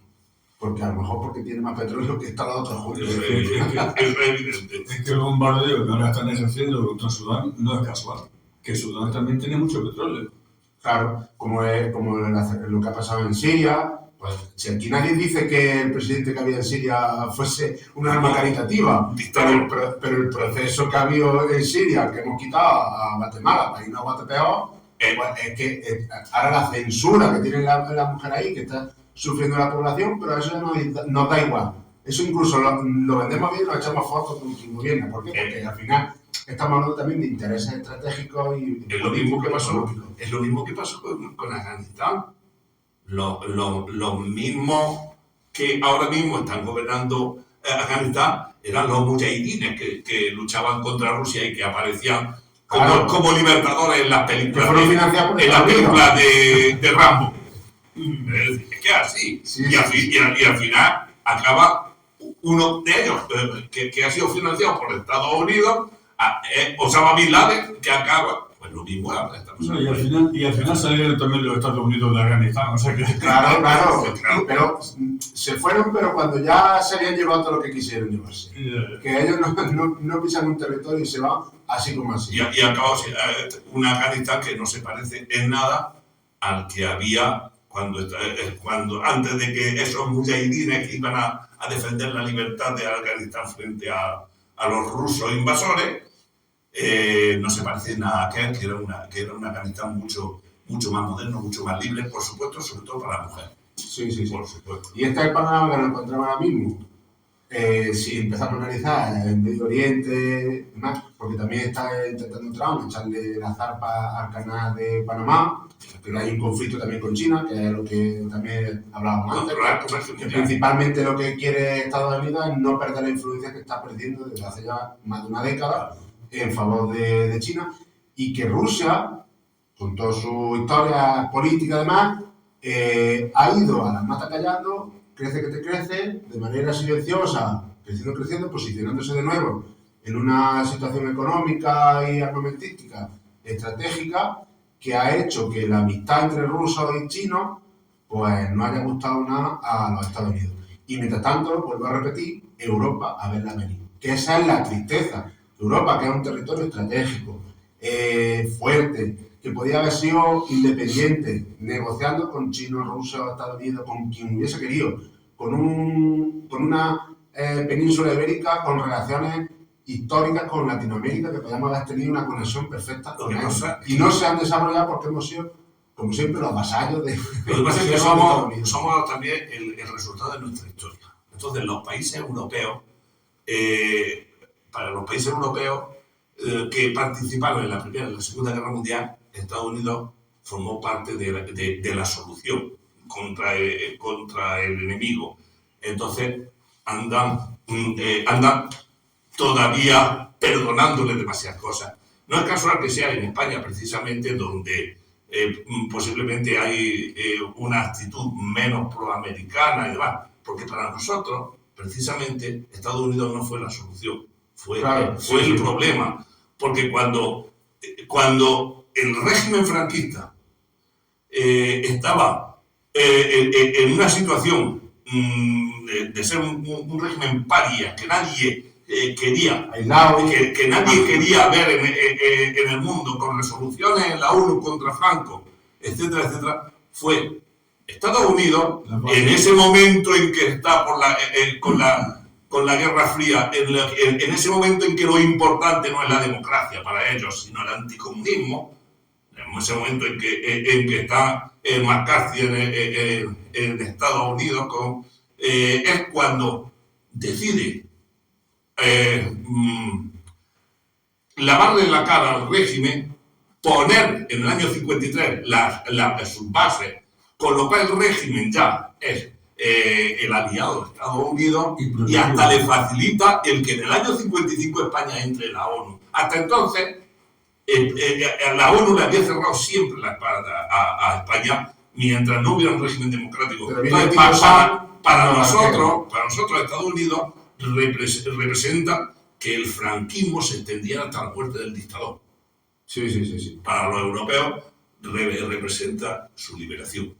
Porque a lo mejor porque tiene más petróleo que Estados otros juntos. Es evidente. Es que el bombardeo que ahora están ejerciendo contra Sudán no es casual. Que Sudán también tiene mucho petróleo. Claro, como lo que ha pasado en Siria. Pues si aquí nadie dice que el presidente que había en Siria fuese un arma caritativa, pero el proceso que ha habido en Siria, que hemos quitado a Guatemala para ir a Guatepeor, pues es que ahora la censura que tiene la mujer ahí, que está sufriendo la población, pero eso ya nos da igual. Eso incluso lo vendemos bien, nos echamos fotos con quien gobierna. ¿Por qué? Porque al final estamos hablando también de intereses estratégicos y es lo mismo que pasó, económicos. es lo mismo que pasó con Afganistán. Los mismos que ahora mismo están gobernando Afganistán eran los mujahidines que luchaban contra Rusia y que aparecían como libertadores en las películas de Rambo. Es que así. Sí, y al final acaba uno de ellos que ha sido financiado por Estados Unidos, Osama Bin Laden, que acaba. Pues lo mismo y al final salieron también los Estados Unidos de Afganistán, o sea que... Claro, pero se fueron, pero cuando ya se habían llevado todo lo que quisieron llevarse. Que ellos no pisan un territorio y se van así como así. Y acabó un Afganistán que no se parece en nada al que había cuando antes de que esos mujahidines que iban a defender la libertad de Afganistán frente a los rusos invasores, no se parece nada a aquel que era un Afganistán mucho más moderno, mucho más libre, por supuesto, sobre todo para la mujer. Sí. Por supuesto. Y este es el panorama que nos encontramos ahora mismo. Si empezamos a analizar el Medio Oriente, demás, porque también está intentando Trump echarle la zarpa al canal de Panamá, pero hay un conflicto también con China, que es lo que también hablábamos antes, que principalmente lo que quiere Estados Unidos es no perder la influencia que está perdiendo desde hace ya más de una década en favor de China, y que Rusia, con toda su historia política además, ha ido a las matas callando, crece que te crece, de manera silenciosa, creciendo, posicionándose de nuevo en una situación económica y armamentística estratégica que ha hecho que la amistad entre rusos y chinos pues no haya gustado nada a los Estados Unidos. Y mientras tanto, vuelvo a repetir, Europa a verla venir. Que esa es la tristeza. Europa, que es un territorio estratégico, fuerte, que podía haber sido independiente, negociando con chinos, rusos, Estados Unidos, con quien hubiese querido, con una península ibérica con relaciones históricas con Latinoamérica, que podíamos haber tenido una conexión perfecta con ellos. Y no se han desarrollado porque hemos sido, como siempre, los vasallos de... Lo que pasa es que somos también el resultado de nuestra historia. Entonces, los países europeos, para los países europeos que participaron en la Primera y la Segunda Guerra Mundial, Estados Unidos formó parte de la solución contra el enemigo. Entonces, andan todavía perdonándole demasiadas cosas. No es casual que sea en España, precisamente, donde posiblemente hay una actitud menos proamericana y demás, porque para nosotros, precisamente, Estados Unidos no fue la solución, fue el problema, porque cuando el régimen franquista estaba en una situación de ser un régimen paria, que nadie quería, que nadie quería ver en el mundo, con resoluciones en la ONU contra Franco, etcétera, etcétera, fue Estados Unidos, en ese momento en que está con la Guerra Fría, en ese momento en que lo importante no es la democracia para ellos, sino el anticomunismo, en ese momento en que está McCarthy en Estados Unidos, es cuando decide lavarle la cara al régimen, poner en el año 53 sus bases, con lo cual el régimen ya es el aliado de Estados Unidos y hasta le facilita el que en el año 55 España entre en la ONU. Hasta entonces, la ONU le había cerrado siempre la espalda a España mientras no hubiera un régimen democrático. Entonces, para nosotros, Estados Unidos representa que el franquismo se extendiera hasta la muerte del dictador. Sí. Para los europeos representa su liberación.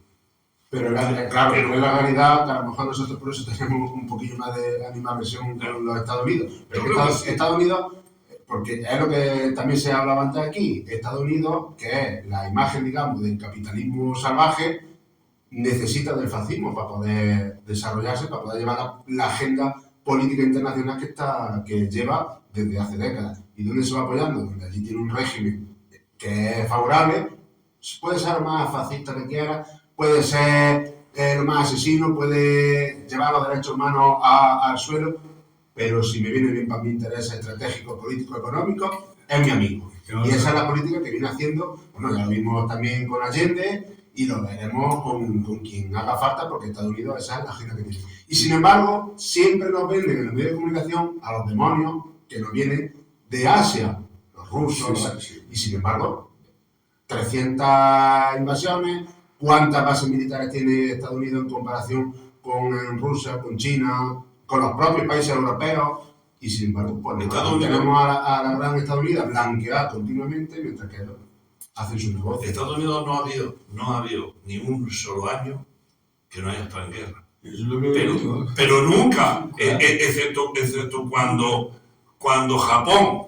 Pero claro, en la realidad, que a lo mejor nosotros por eso tenemos un poquillo más de animadversión con los Estados Unidos. Pero Estados Unidos, porque es lo que también se hablaba antes aquí, Estados Unidos, que es la imagen, digamos, del capitalismo salvaje, necesita del fascismo para poder desarrollarse, para poder llevar la agenda política internacional que lleva desde hace décadas. ¿Y dónde se va apoyando? Donde allí tiene un régimen que es favorable, puede ser más fascista que quiera, puede ser lo más asesino, puede llevar los derechos humanos al suelo, pero si me viene bien para mi interés estratégico, político, económico, es mi amigo. Y esa es la política que viene haciendo, bueno, ya lo vimos también con Allende y lo veremos con quien haga falta, porque Estados Unidos esa es la agenda que tiene. Y sin embargo, siempre nos venden en los medios de comunicación a los demonios que nos vienen de Asia, los rusos, y sin embargo, 300 invasiones, ¿cuántas bases militares tiene Estados Unidos en comparación con Rusia, con China, con los propios países europeos? Y sin embargo, pues tenemos a la gran Estados Unidos blanqueada continuamente mientras que hacen su negocio. Estados Unidos no ha habido ni un solo año que no haya estado en guerra. Eso es lo que pero nunca, excepto cuando Japón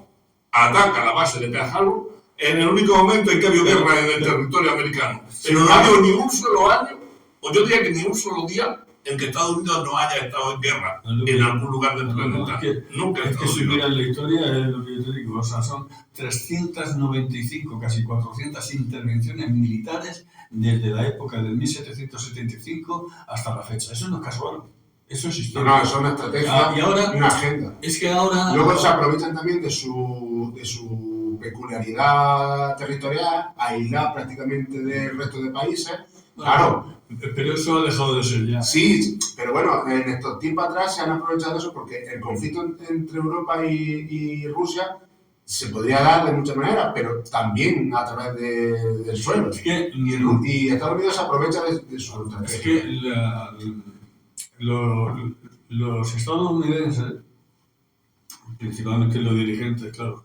ataca la base de Pearl Harbor, en el único momento en que ha habido guerra en el territorio americano. Pero no ha habido ni un solo año, o yo diría que ni un solo día, en que Estados Unidos no haya estado en guerra en algún lugar del planeta. Nunca. Es que si miras la historia, es lo que yo te digo, o sea, son 395, casi 400 intervenciones militares desde la época del 1775 hasta la fecha. Eso no es casual. Eso es historia. No, eso es una estrategia y una agenda. Es que ahora... Luego se aprovechan también de su peculiaridad territorial, aislar prácticamente del resto de países. Claro. Pero eso ha dejado de ser ya. Sí, pero bueno, en estos tiempos atrás se han aprovechado eso porque el conflicto entre Europa y Rusia se podría dar de muchas maneras, pero también a través del suelo. Es que, y Estados Unidos se aprovecha de su estrategia. Es que los estadounidenses, principalmente los dirigentes, claro,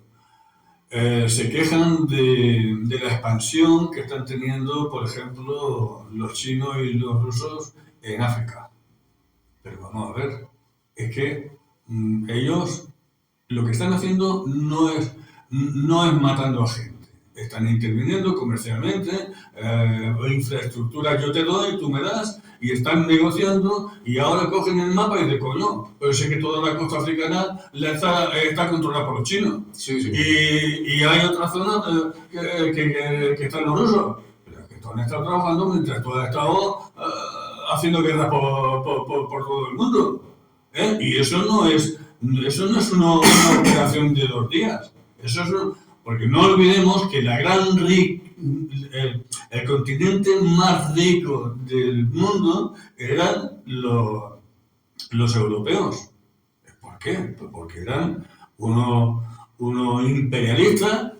se quejan de la expansión que están teniendo, por ejemplo, los chinos y los rusos en África. Pero vamos a ver, es que ellos lo que están haciendo no es matando a gente. Están interviniendo comercialmente, infraestructura yo te doy, tú me das, y están negociando, y ahora cogen el mapa y dicen, coño, pero sé que toda la costa africana está controlada por los chinos. Sí. Y hay otra zona que están los rusos, pero que tú han estado trabajando mientras tú has estado haciendo guerras por todo el mundo. Y eso no es una operación de 2 días. Eso es porque no olvidemos que el continente más rico del mundo eran los europeos. ¿Por qué? Pues porque eran unos imperialistas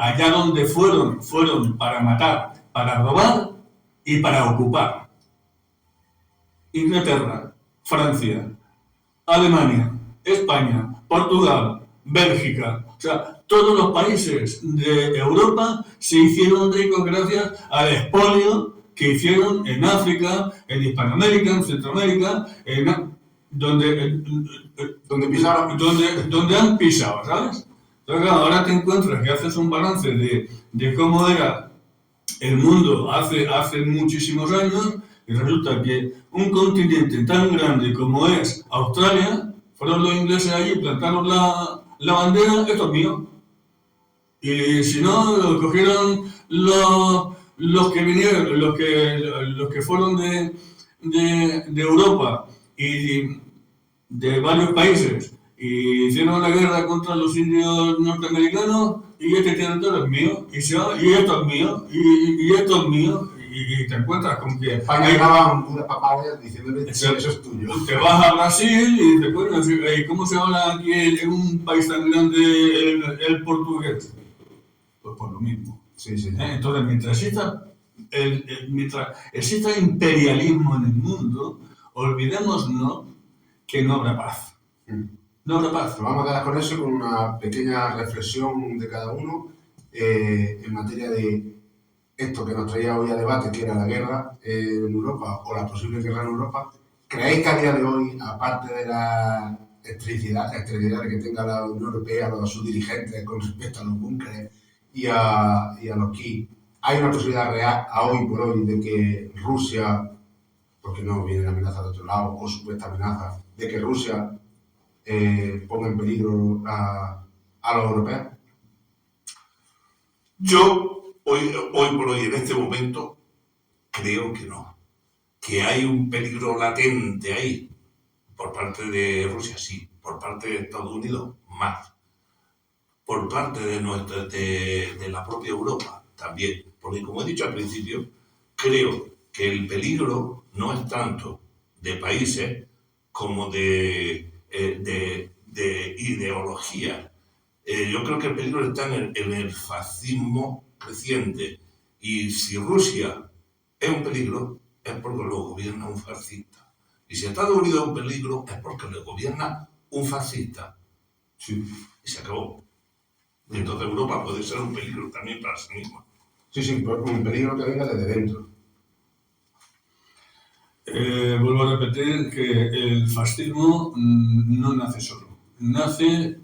allá donde fueron para matar, para robar y para ocupar. Inglaterra, Francia, Alemania, España, Portugal, Bélgica, o sea, todos los países de Europa se hicieron ricos gracias al expolio que hicieron en África, en Hispanoamérica, en Centroamérica, donde han pisado, ¿sabes? Entonces, claro, ahora te encuentras que haces un balance de cómo era el mundo hace muchísimos años y resulta que un continente tan grande como es Australia, fueron los ingleses allí, plantaron la bandera, esto es mío. Y si no, lo cogieron los que vinieron, los que fueron de Europa y de varios países y hicieron la guerra contra los indios norteamericanos y este territorio es mío, y esto es mío, y esto es mío. Y te encuentras con que España llegaba un cura papaya diciéndole eso es tuyo. Te vas a Brasil y te pones, ¿cómo se habla aquí en un país tan grande el portugués? Pues por lo mismo. Sí. Entonces, mientras exista imperialismo en el mundo, olvidémonos que no habrá paz. No habrá paz. Nos vamos a quedar con eso, con una pequeña reflexión de cada uno en materia de esto que nos traía hoy a debate, que era la guerra en Europa o la posible guerra en Europa. ¿Creéis que a día de hoy, aparte de la electricidad que tenga la Unión Europea, los sus dirigentes con respecto a los búnkeres y a los KI, hay una posibilidad real a hoy por hoy de que Rusia, porque no viene la amenaza de otro lado, o supuesta amenaza, de que Rusia ponga en peligro a los europeos? Yo, hoy por hoy, en este momento, creo que no. que hay un peligro latente ahí por parte de Rusia, sí, por parte de Estados Unidos, más, por parte de la propia Europa también, porque como he dicho al principio, creo que el peligro no es tanto de países como de ideología. Yo creo que el peligro está en el fascismo creciente, y si Rusia es un peligro, es porque lo gobierna un fascista. Y si Estados Unidos es un peligro, es porque lo gobierna un fascista. Sí. Y se acabó. Y entonces Europa puede ser un peligro también para sí misma. Sí, un peligro que venga desde dentro. Vuelvo a repetir que el fascismo no nace solo. Nace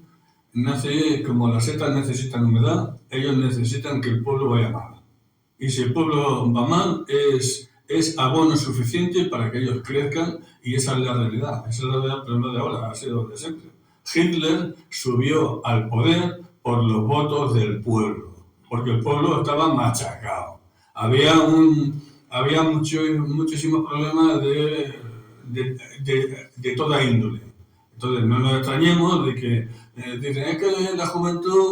como las setas necesitan humedad, ellos necesitan que el pueblo vaya mal. Y si el pueblo va mal, es abono suficiente para que ellos crezcan, y esa es la realidad. Esa es la realidad, pero no de ahora, ha sido de siempre. Hitler subió al poder por los votos del pueblo, porque el pueblo estaba machacado. Había muchísimos problemas de toda índole. Entonces, no nos extrañemos de que dicen, es que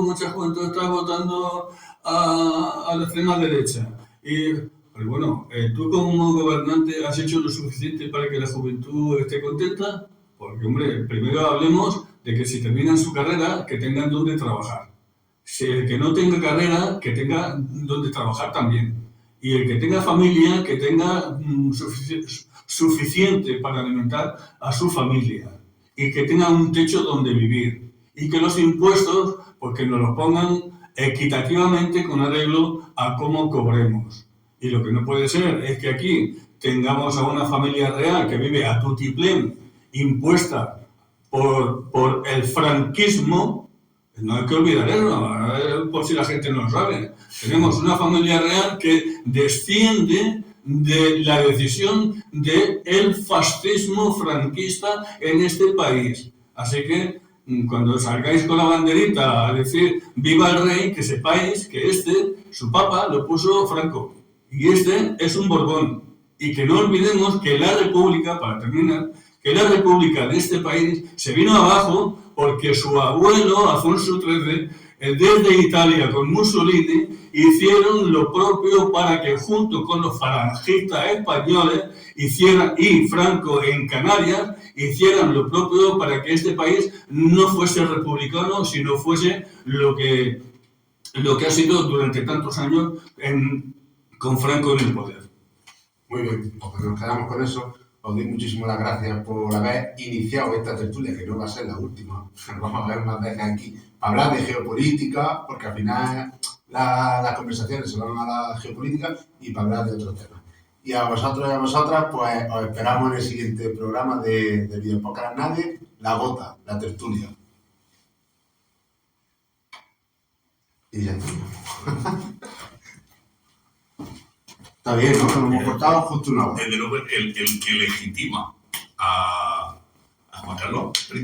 mucha juventud está votando a la extrema derecha. Pero bueno, ¿tú como gobernante has hecho lo suficiente para que la juventud esté contenta? Porque, hombre, primero hablemos de que si terminan su carrera, que tengan donde trabajar. Si el que no tenga carrera, que tenga donde trabajar también. Y el que tenga familia, que tenga suficiente para alimentar a su familia. Y que tenga un techo donde vivir. Y que los impuestos, pues que nos los pongan equitativamente con arreglo a cómo cobremos. Y lo que no puede ser es que aquí tengamos a una familia real que vive a tutiplén, impuesta por el franquismo. No hay que olvidar eso, por si la gente no lo sabe. Tenemos una familia real que desciende de la decisión del fascismo franquista en este país. Así que cuando salgáis con la banderita a decir ¡viva el rey!, que sepáis que su papa, lo puso Franco. Y este es un Borbón. Y que no olvidemos que la República, para terminar, que la República de este país se vino abajo porque su abuelo, Alfonso XIII, desde Italia con Mussolini, hicieron lo propio para que junto con los falangistas españoles y Franco en Canarias, hicieran lo propio para que este país no fuese republicano, sino fuese lo que ha sido durante tantos años con Franco en el poder. Muy bien, pues nos quedamos con eso. Os doy muchísimas las gracias por haber iniciado esta tertulia, que no va a ser la última. Nos vamos a ver más veces aquí para hablar de geopolítica, porque al final las conversaciones se van a la geopolítica, y para hablar de otros temas. Y a vosotros y a vosotras, pues os esperamos en el siguiente programa de Videopodcast Nadie, La Gota, la tertulia. Y ya está. Está bien, ¿no? Nos hemos cortado justo una hora. Desde luego, el que legitima a Juan Carlos I